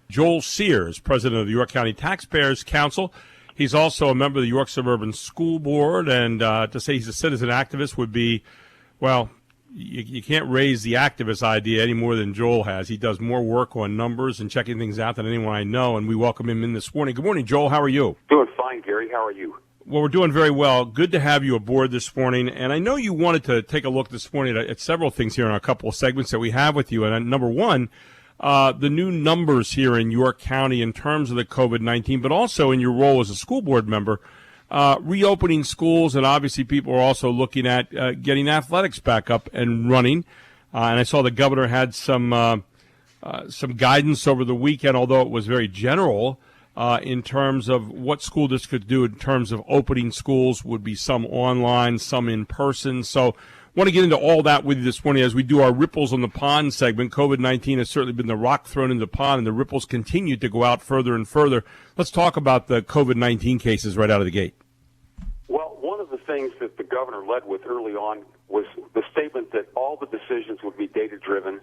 Joel Sears, president of the York County Taxpayers Council. He's also a member of the York Suburban School Board, and to say he's a citizen activist would be, well, you can't raise the activist idea any more than Joel has. He does more work on numbers and checking things out than anyone I know, and we welcome him in this morning. Good morning, Joel. How are you? Doing fine, Gary. How are you? Well, we're doing very well. Good to have you aboard this morning. And I know you wanted to take a look this morning at several things here in a couple of segments that we have with you. And number one, the new numbers here in York County in terms of the COVID-19, but also in your role as a school board member, reopening schools. And obviously people are also looking at getting athletics back up and running. And I saw the governor had some guidance over the weekend, although it was very general. In terms of what school districts could do in terms of opening schools, would be some online, some in person. So I want to get into all that with you this morning as we do our Ripples on the Pond segment. COVID-19 has certainly been the rock thrown in the pond, and the ripples continue to go out further and further. Let's talk about the COVID-19 cases right out of the gate. Well, one of the things that the governor led with early on was the statement that all the decisions would be data-driven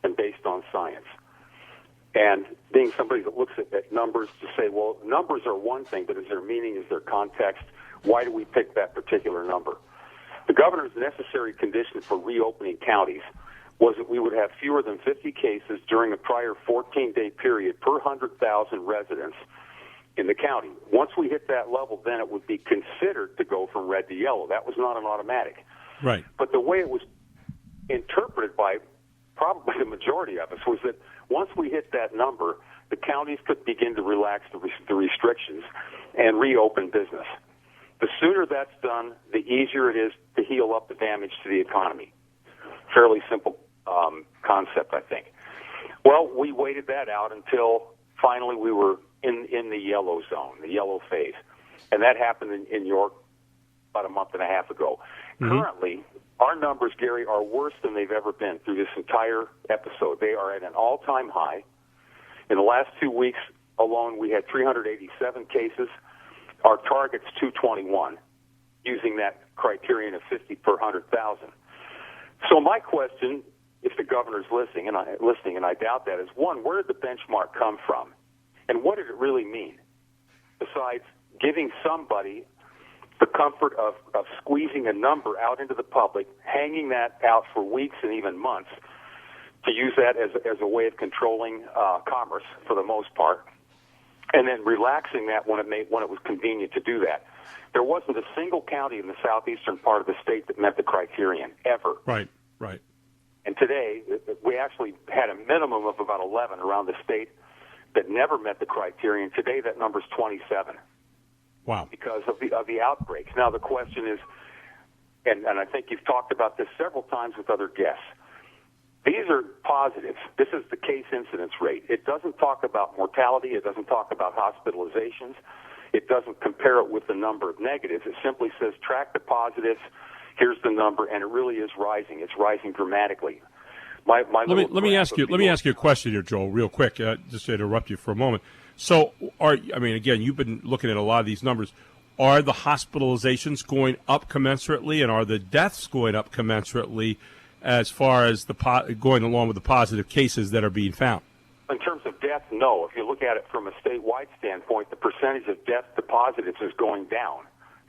and based on science. And being somebody that looks at numbers to say, well, numbers are one thing, but is there meaning, is there context? Why do we pick that particular number? The governor's necessary condition for reopening counties was that we would have fewer than 50 cases during a prior 14-day period per 100,000 residents in the county. Once we hit that level, then it would be considered to go from red to yellow. That was not an automatic. Right. But the way it was interpreted by probably the majority of us was that once we hit that number, the counties could begin to relax the restrictions and reopen business. The sooner that's done, the easier it is to heal up the damage to the economy. Fairly simple concept, I think. Well, we waited that out until finally we were in the yellow zone, the yellow phase. And that happened in York about a month and a half ago. Mm-hmm. Currently, our numbers, Gary, are worse than they've ever been through this entire episode. They are at an all-time high. In the last 2 weeks alone, we had 387 cases. Our target's 221, using that criterion of 50 per 100,000. So my question, if the governor's listening, and I doubt that, is one, where did the benchmark come from? And what did it really mean? Besides giving somebody the comfort of squeezing a number out into the public, hanging that out for weeks and even months, to use that as a way of controlling commerce for the most part, and then relaxing that when it was convenient to do that. There wasn't a single county in the southeastern part of the state that met the criterion, ever. Right. And today, we actually had a minimum of about 11 around the state that never met the criterion. Today, that number's 27. Wow. Because of the outbreaks. Now, the question is, and I think you've talked about this several times with other guests, these are positives. This is the case incidence rate. It doesn't talk about mortality. It doesn't talk about hospitalizations. It doesn't compare it with the number of negatives. It simply says track the positives. Here's the number, and it really is rising. It's rising dramatically. Let me ask you a question here, Joel, real quick, just to interrupt you for a moment. So, again, you've been looking at a lot of these numbers. Are the hospitalizations going up commensurately, and are the deaths going up commensurately as far as going along with the positive cases that are being found? In terms of death, no. If you look at it from a statewide standpoint, the percentage of deaths to positives is going down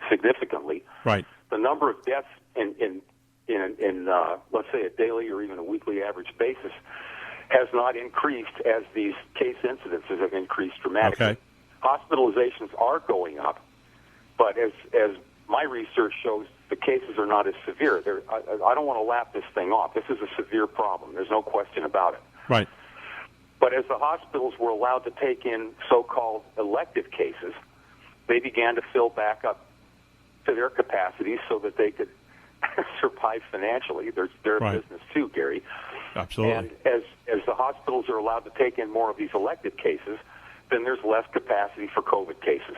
significantly. Right. The number of deaths in let's say a daily or even a weekly average basis has not increased as these case incidences have increased dramatically. Okay. Hospitalizations are going up, but as my research shows, the cases are not as severe. I don't want to laugh this thing off. This is a severe problem. There's no question about it. Right. But as the hospitals were allowed to take in so-called elective cases, they began to fill back up to their capacities so that they could survive financially. They're a business too, Gary. Absolutely. And as the hospitals are allowed to take in more of these elective cases, then there's less capacity for COVID cases.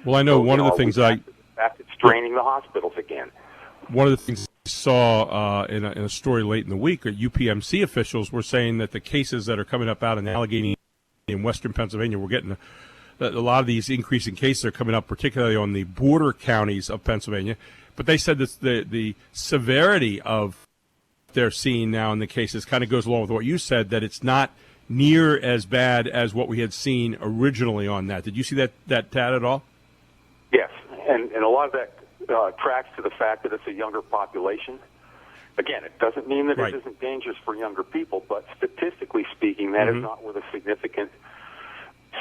Well, I know one of the things back to straining the hospitals again. One of the things I saw in a story late in the week, UPMC officials were saying that the cases that are coming up out in Allegheny in western Pennsylvania, we're getting a lot of these increasing cases are coming up, particularly on the border counties of Pennsylvania. But they said that the severity of they're seeing now in the cases kind of goes along with what you said, that it's not near as bad as what we had seen originally on that. Did you see that tat at all? Yes, and a lot of that tracks to the fact that it's a younger population. Again, it doesn't mean that Right. it isn't dangerous for younger people, but statistically speaking, that is not where the significant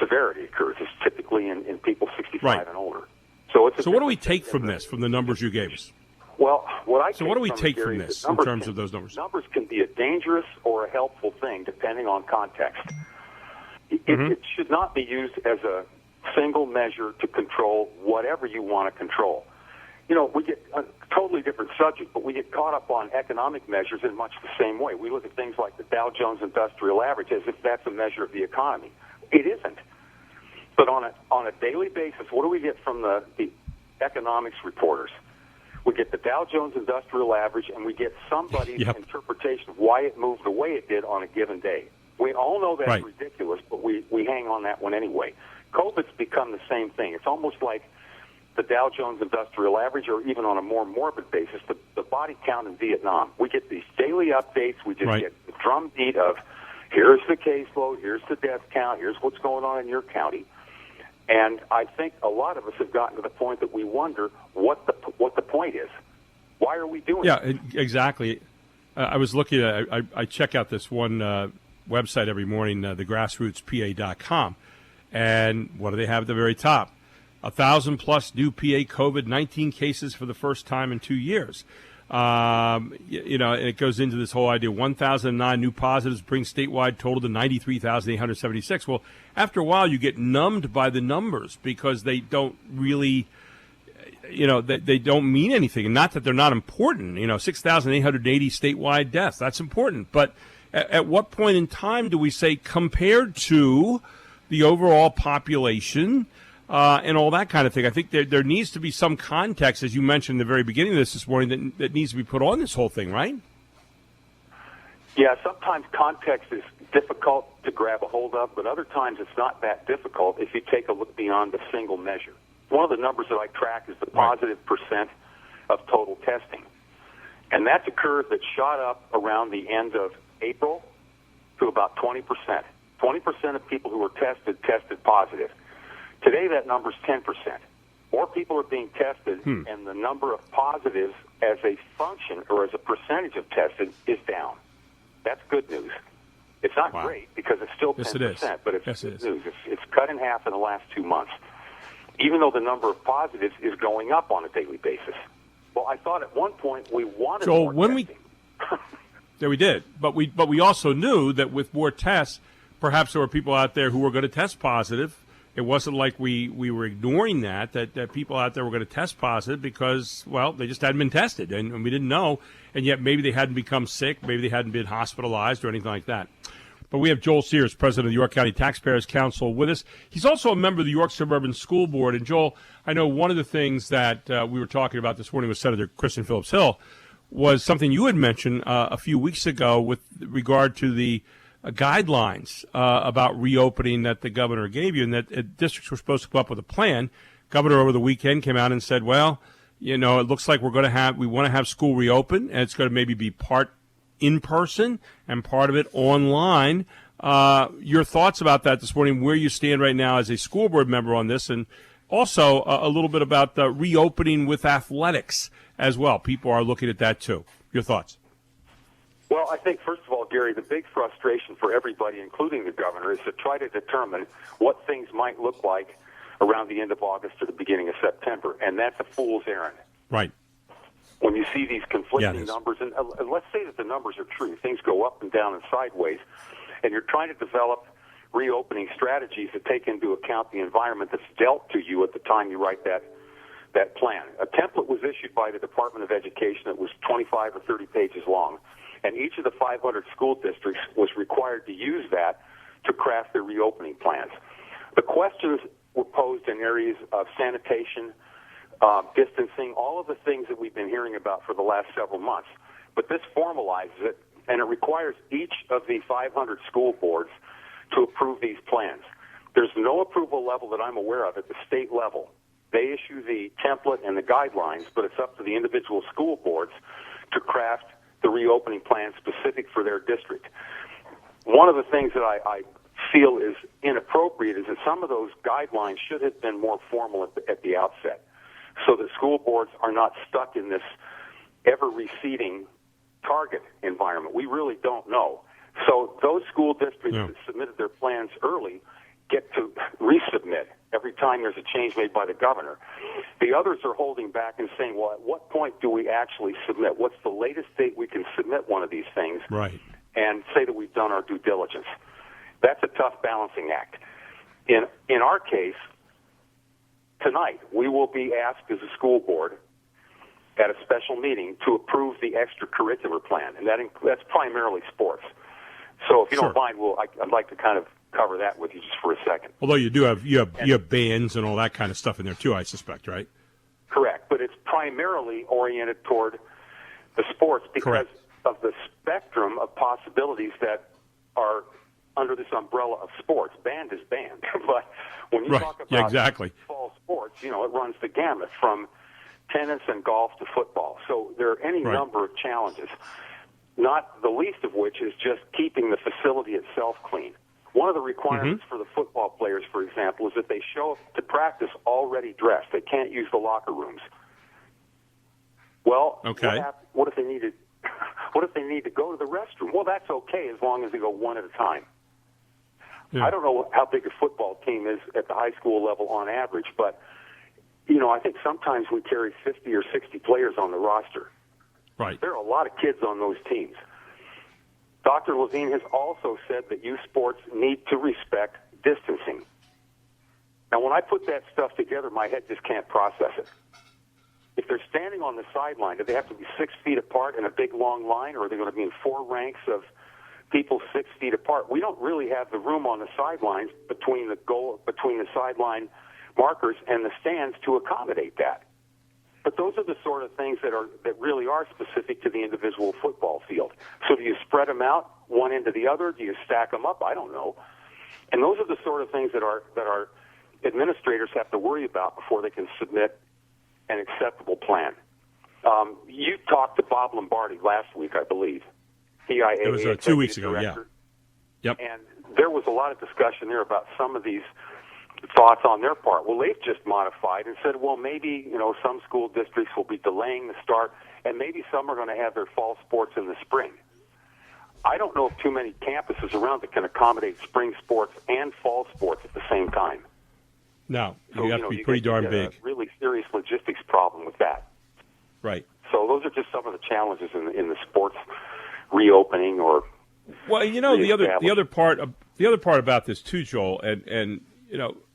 severity occurs. It's typically in people 65 Right. and older. So it's So what do we take from this, from the numbers you gave us? Well, So what do we take from this in terms of those numbers? Numbers can be a dangerous or a helpful thing depending on context. It should not be used as a single measure to control whatever you want to control. You know, we get a totally different subject, but we get caught up on economic measures in much the same way. We look at things like the Dow Jones Industrial Average as if that's a measure of the economy. It isn't. But on a daily basis, what do we get from the economics reporters? We get the Dow Jones Industrial Average, and we get somebody's interpretation of why it moved the way it did on a given day. We all know that's ridiculous, but we hang on that one anyway. COVID's become the same thing. It's almost like the Dow Jones Industrial Average, or even on a more morbid basis, the body count in Vietnam. We get these daily updates. We just get the drumbeat of, here's the caseload, here's the death count, here's what's going on in your county. And I think a lot of us have gotten to the point that we wonder what the point is. Why are we doing it? Yeah, exactly. I was looking at, I check out this one website every morning, thegrassrootspa.com. And what do they have at the very top? 1,000+ new PA COVID-19 cases for the first time in 2 years. You know, it goes into this whole idea. 1,009 new positives brings statewide total to 93,876. Well, after a while, you get numbed by the numbers because they don't really, you know, they don't mean anything. And not that they're not important. You know, 6,880 statewide deaths. That's important. But at what point in time do we say compared to the overall population and all that kind of thing? I think there needs to be some context, as you mentioned in the very beginning of this morning, that needs to be put on this whole thing, right? Yeah, sometimes context is difficult to grab a hold of, but other times it's not that difficult if you take a look beyond the single measure. One of the numbers that I track is the positive percent of total testing. And that's a curve that shot up around the end of April to about 20%. 20% of people who were tested positive. Today, that number's 10%. More people are being tested, and the number of positives as a function or as a percentage of tested is down. That's good news. It's not great because it's still 10%, but it's good news. It's cut in half in the last 2 months, even though the number of positives is going up on a daily basis. Well, I thought at one point we wanted more testing. Yeah, we did. But we also knew that with more tests, perhaps there were people out there who were going to test positive. It wasn't like we were ignoring that people out there were going to test positive because, well, they just hadn't been tested, and we didn't know, and yet maybe they hadn't become sick, maybe they hadn't been hospitalized or anything like that. But we have Joel Sears, president of the York County Taxpayers Council, with us. He's also a member of the York Suburban School Board. And, Joel, I know one of the things that we were talking about this morning with Senator Kristen Phillips Hill was something you had mentioned a few weeks ago with regard to the guidelines about reopening that the governor gave you, and that districts were supposed to come up with a plan. Governor over the weekend came out and said, well, you know, it looks like we want to have school reopen, and it's going to maybe be part in person and part of it online. Your thoughts about that this morning, where you stand right now as a school board member on this, and also a little bit about the reopening with athletics as well. People are looking at that too. Your thoughts? Well, I think, first of all, Gary, the big frustration for everybody, including the governor, is to try to determine what things might look like around the end of August or the beginning of September, and that's a fool's errand. Right. When you see these conflicting numbers, and let's say that the numbers are true, things go up and down and sideways, and you're trying to develop reopening strategies that take into account the environment that's dealt to you at the time you write that plan. A template was issued by the Department of Education that was 25 or 30 pages long, and each of the 500 school districts was required to use that to craft their reopening plans. The questions were posed in areas of sanitation, distancing, all of the things that we've been hearing about for the last several months. But this formalizes it, and it requires each of the 500 school boards to approve these plans. There's no approval level that I'm aware of at the state level. They issue the template and the guidelines, but it's up to the individual school boards to craft the reopening plan specific for their district. one of the things that I feel is inappropriate is that some of those guidelines should have been more formal at the outset, so that school boards are not stuck in this ever-receding target environment. We really don't know. So those school districts that submitted their plans early get to resubmit every time there's a change made by the governor. The others are holding back and saying, well, at what point do we actually submit? What's the latest date we can submit one of these things? Right. And say that we've done our due diligence. That's a tough balancing act. In our case, tonight, we will be asked as a school board at a special meeting to approve the extracurricular plan, and that's primarily sports. So if you don't mind, I'd like to kind of cover that with you just for a second. Although you have bands and all that kind of stuff in there too, I suspect, right? Correct, but it's primarily oriented toward the sports because of the spectrum of possibilities that are under this umbrella of sports. Band is band, but when you talk about fall sports, it runs the gamut from tennis and golf to football. So there are any number of challenges, not the least of which is just keeping the facility itself clean. One of the requirements for the football players, for example, is that they show up to practice already dressed. They can't use the locker rooms. Well, what if they need to? What if they need to go to the restroom? Well, that's okay as long as they go one at a time. Yeah. I don't know how big a football team is at the high school level on average, but I think sometimes we carry 50 or 60 players on the roster. Right. There are a lot of kids on those teams. Dr. Levine has also said that youth sports need to respect distancing. Now, when I put that stuff together, my head just can't process it. If they're standing on the sideline, do they have to be 6 feet apart in a big, long line, or are they going to be in 4 ranks of people 6 feet apart? We don't really have the room on the sidelines between the sideline markers and the stands to accommodate that. But those are the sort of things that really are specific to the individual football field. So do you spread them out one end to the other? Do you stack them up? I don't know. And those are the sort of things that our administrators have to worry about before they can submit an acceptable plan. You talked to Bob Lombardi last week, I believe. TIAA. It was 2 weeks ago, director. Yeah. Yep. And there was a lot of discussion there about some of these thoughts on their part. Well, they've just modified and said, well, maybe, some school districts will be delaying the start, and maybe some are going to have their fall sports in the spring. I don't know of too many campuses around that can accommodate spring sports and fall sports at the same time. No, you have to be pretty darn big. A really serious logistics problem with that. Right. So those are just some of the challenges in the sports reopening or. Well, the other part about this too, Joel, and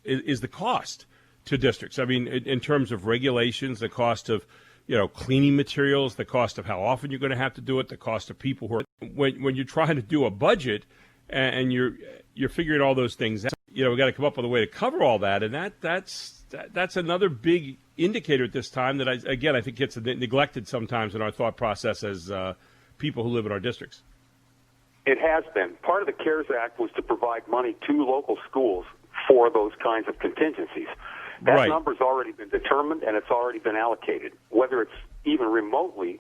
is the cost to districts. I mean, in terms of regulations, the cost of cleaning materials, the cost of how often you're going to have to do it, the cost of people who are when you're trying to do a budget and you're figuring all those things out. We got to come up with a way to cover all that, and that's another big indicator at this time that I think gets neglected sometimes in our thought process as people who live in our districts. It has been. Part of the CARES Act was to provide money to local schools for those kinds of contingencies. That number's already been determined and it's already been allocated. Whether it's even remotely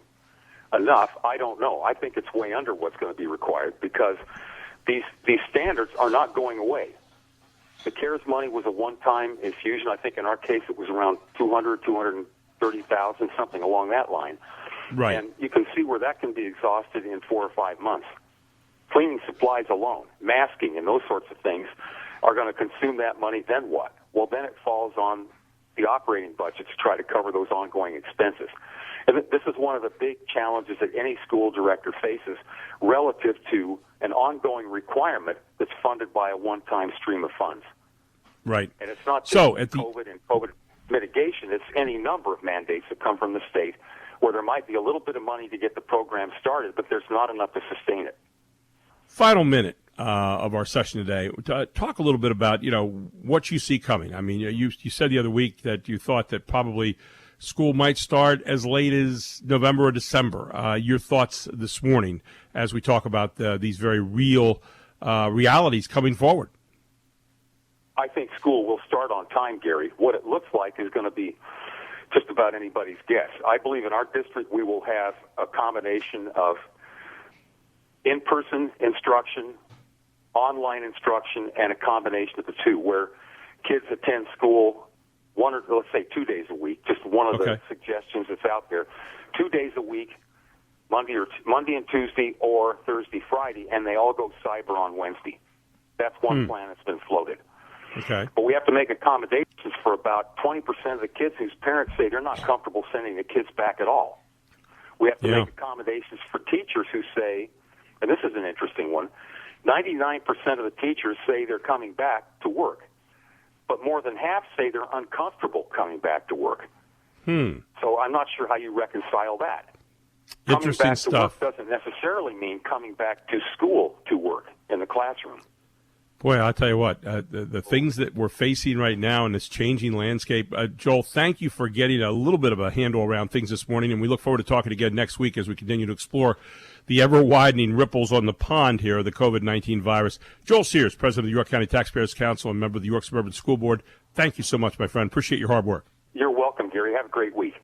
enough, I don't know. I think it's way under what's going to be required because these standards are not going away. The CARES money was a one-time infusion. I think in our case it was around $230,000, something along that line. Right. And you can see where that can be exhausted in 4 or 5 months. Cleaning supplies alone, masking and those sorts of things are going to consume that money. Then what? Well, then it falls on the operating budget to try to cover those ongoing expenses. And this is one of the big challenges that any school director faces relative to an ongoing requirement that's funded by a one-time stream of funds. Right. And it's not just COVID and COVID mitigation. It's any number of mandates that come from the state where there might be a little bit of money to get the program started, but there's not enough to sustain it. Final minute of our session today. Talk a little bit about, what you see coming. I mean, you said the other week that you thought that probably school might start as late as November or December. Your thoughts this morning as we talk about these very real realities coming forward. I think school will start on time, Gary. What it looks like is going to be just about anybody's guess. I believe in our district we will have a combination of in-person instruction online instruction, and a combination of the two, where kids attend school one or let's say 2 days a week. Just one of the suggestions that's out there. 2 days a week, Monday and Tuesday, or Thursday, Friday, and they all go cyber on Wednesday. That's one plan that's been floated. Okay. But we have to make accommodations for about 20% of the kids whose parents say they're not comfortable sending the kids back at all. We have to make accommodations for teachers who say, and this is an interesting one, 99% of the teachers say they're coming back to work, but more than half say they're uncomfortable coming back to work. So I'm not sure how you reconcile that. Interesting coming back stuff. to work doesn't necessarily mean coming back to school to work in the classroom. Boy, I'll tell you what, the things that we're facing right now in this changing landscape, Joel, thank you for getting a little bit of a handle around things this morning, and we look forward to talking again next week as we continue to explore the ever-widening ripples on the pond here of the COVID-19 virus. Joel Sears, president of the York County Taxpayers Council and member of the York Suburban School Board, thank you so much, my friend. Appreciate your hard work. You're welcome, Gary. Have a great week.